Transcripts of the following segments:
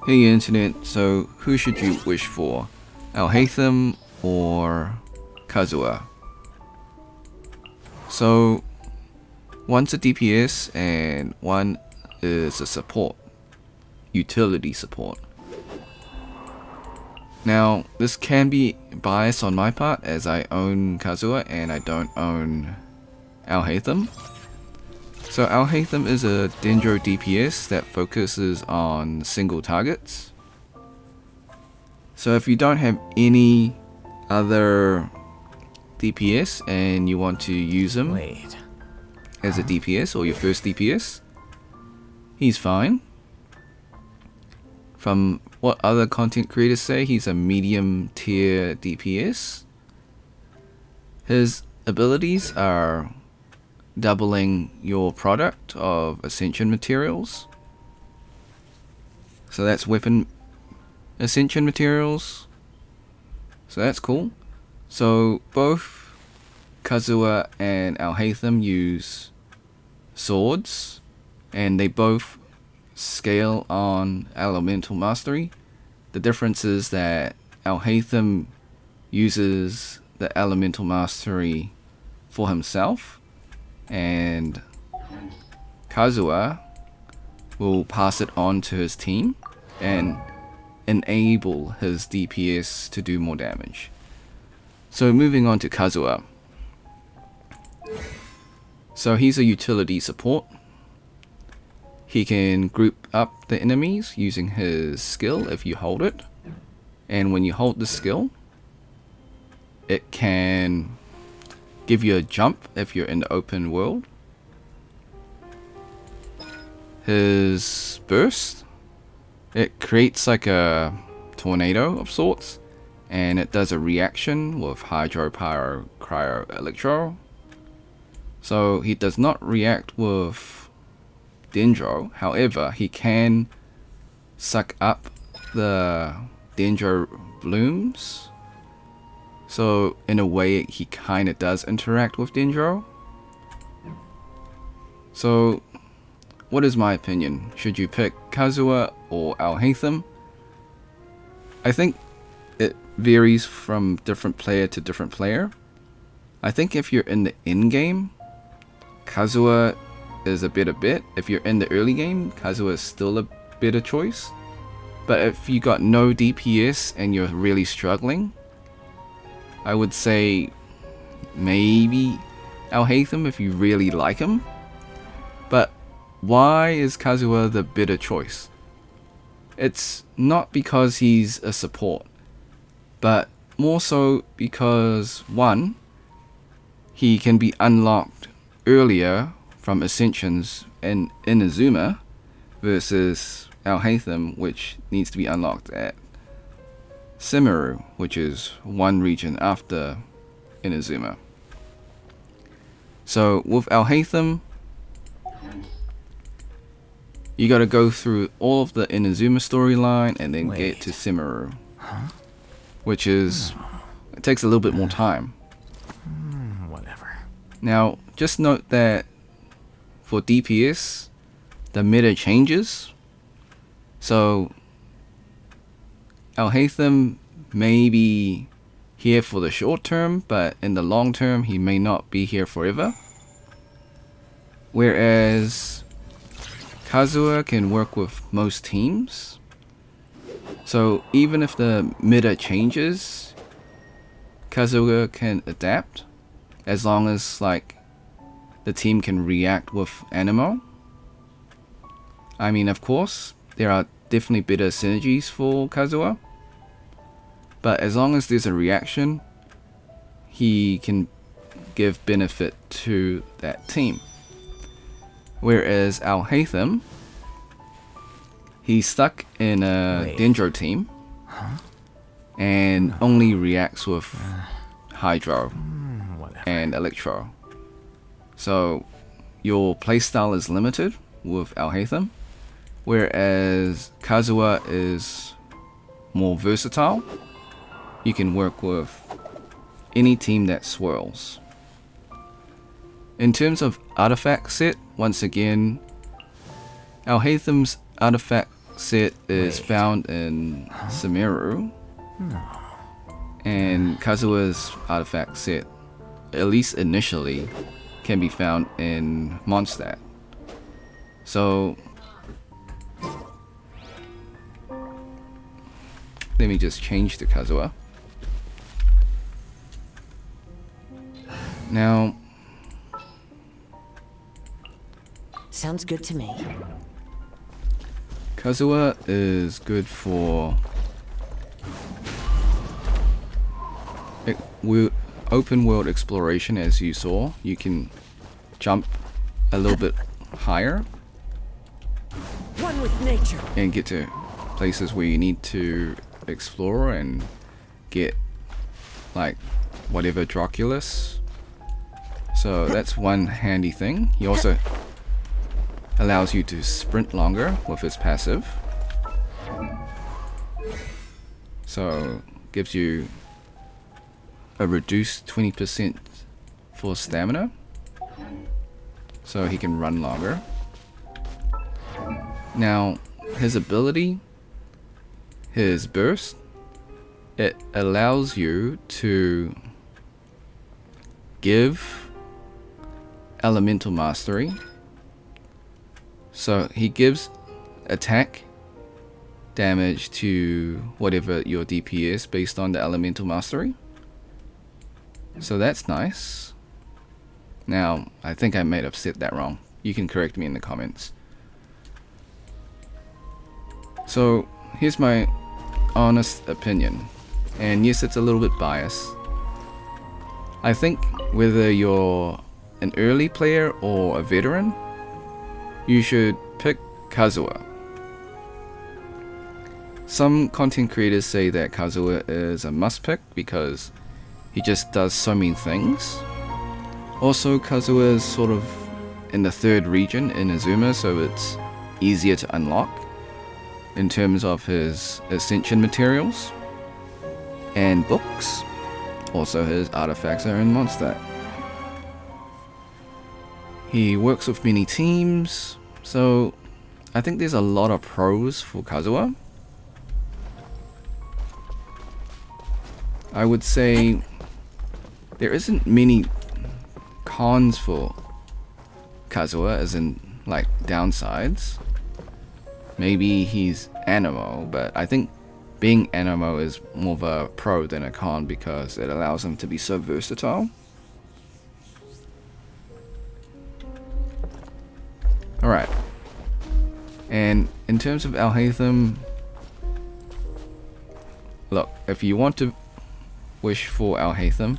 Hey Internet, so who should you wish for? Alhaitham or Kazuha? So one's a DPS and one is a support, utility support. Now this can be biased on my part as I own Kazuha and I don't own Alhaitham. So Alhaitham is a Dendro DPS that focuses on single targets. So if you don't have any other DPS and you want to use him as a DPS or your first DPS, he's fine. From what other content creators say, he's a medium tier DPS. His abilities are doubling your product of ascension materials. So that's weapon ascension materials. So that's cool. So both Kazuha and Alhaitham use swords and they both scale on elemental mastery. The difference is that Alhaitham uses the elemental mastery for himself and Kazuha will pass it on to his team and enable his DPS to do more damage. So moving on to Kazuha. So he's a utility support. He can group up the enemies using his skill if you hold it. And when you hold the skill, it can give you a jump if you're in the open world. His burst, it creates like a tornado of sorts, and it does a reaction with hydro, pyro, cryo, electro. So he does not react with Dendro, however he can suck up the Dendro blooms. So in a way he kinda does interact with Dendro. So what is my opinion? Should you pick Kazuha or Alhaitham? I think it varies from different player to different player. I think if you're in the end game, Kazuha is a better bet. If you're in the early game, Kazuha is still a better choice. But if you got no DPS and you're really struggling, I would say maybe Alhaitham if you really like him. But why is Kazuha the better choice? It's not because he's a support, but more so because one, he can be unlocked earlier from Ascensions in Inazuma versus Alhaitham, which needs to be unlocked at Simiru, which is one region after Inazuma. So with Alhaitham, you gotta go through all of the Inazuma storyline and then get to Simiru, which is, it takes a little bit more time. Whatever. Now, just note that for DPS, the meta changes. So Alhaitham may be here for the short term, but in the long term he may not be here forever. Whereas Kazuha can work with most teams. So even if the meta changes, Kazuha can adapt as long as like the team can react with Anemo. I mean, of course, there are definitely better synergies for Kazuha, but as long as there's a reaction, he can give benefit to that team. Whereas Alhaitham, he's stuck in a Dendro team and only reacts with Hydro and Electro. So your playstyle is limited with Alhaitham, whereas Kazuha is more versatile. You can work with any team that swirls. In terms of artifact set, once again, Alhaitham's artifact set is Wait. found in Sumeru. And Kazuha's artifact set, at least initially, can be found in Mondstadt. So let me just change to Kazuha. Now, Sounds good to me. Kazuha is good for open world exploration. As you saw, you can jump a little bit higher One with nature. and get to places where you need to explore and get like whatever Draculus. So that's one handy thing. He also allows you to sprint longer with his passive. So gives you a reduced 20% for stamina. So he can run longer. Now his ability, his burst, it allows you to give elemental mastery. So he gives attack damage to whatever your DP is based on the elemental mastery. So that's nice. Now, I think I might have said that wrong. You can correct me in the comments. So here's my honest opinion. And yes, it's a little bit biased. I think whether you're an early player or a veteran, you should pick Kazuha. Some content creators say that Kazuha is a must pick because he just does so many things. Also, Kazuha is sort of in the third region in Azuma, so it's easier to unlock in terms of his ascension materials and books. Also, his artifacts are in Mondstadt. He works with many teams, so I think there's a lot of pros for Kazuha. I would say there isn't many cons for Kazuha, as in like downsides. Maybe he's Animo, but I think being Animo is more of a pro than a con because it allows him to be so versatile. Alright. And in terms of Alhaitham, look, if you want to wish for Alhaitham,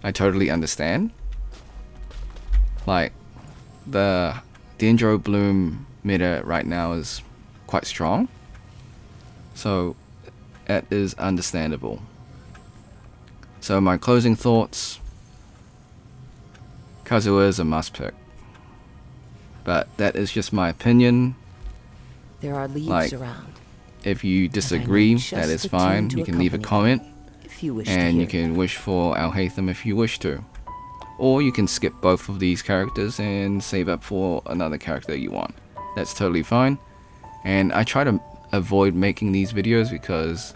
I totally understand. Like, the Dendro Bloom meta right now is quite strong, so that is understandable. So my closing thoughts, Kazuha is a must pick. But that is just my opinion. There are leaves Like, around. if you disagree, just that is the fine. tune to You can leave a accompany comment, If you wish to and hear you can wish for Alhaitham if you wish to. Or you can skip both of these characters and save up for another character you want. That's totally fine. And I try to avoid making these videos because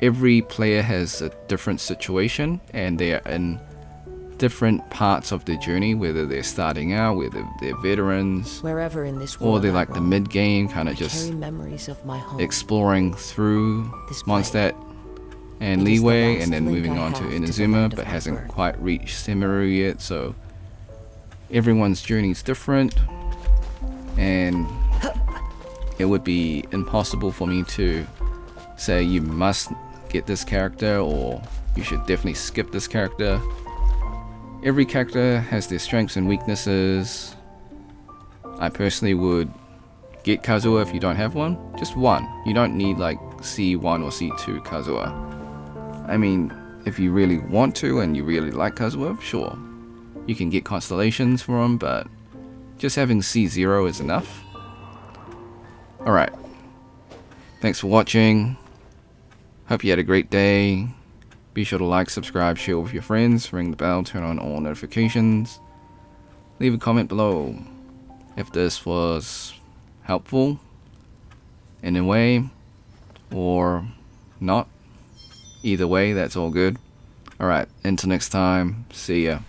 every player has a different situation and they are in different parts of their journey, whether they're starting out, whether they're veterans, Wherever in this or world they I like the roam, mid game, kind I of just carry memories of my home. exploring through This plane. Mondstadt and It is the Leeway, last and then link moving I on to have to the Inazuma, land of but my hasn't birth. quite reached Sumeru yet, so everyone's journey is different, and it would be impossible for me to say you must get this character or you should definitely skip this character. Every character has their strengths and weaknesses. I personally would get Kazuha if you don't have one. Just one. You don't need like C1 or C2 Kazuha. I mean, if you really want to and you really like Kazuha, sure. You can get constellations for him, but just having C0 is enough. Alright. Thanks for watching. Hope you had a great day. Be sure to like, subscribe, share with your friends, ring the bell, turn on all notifications. Leave a comment below if this was helpful. in a way or not. Either way, that's all good. Alright, until next time, see ya.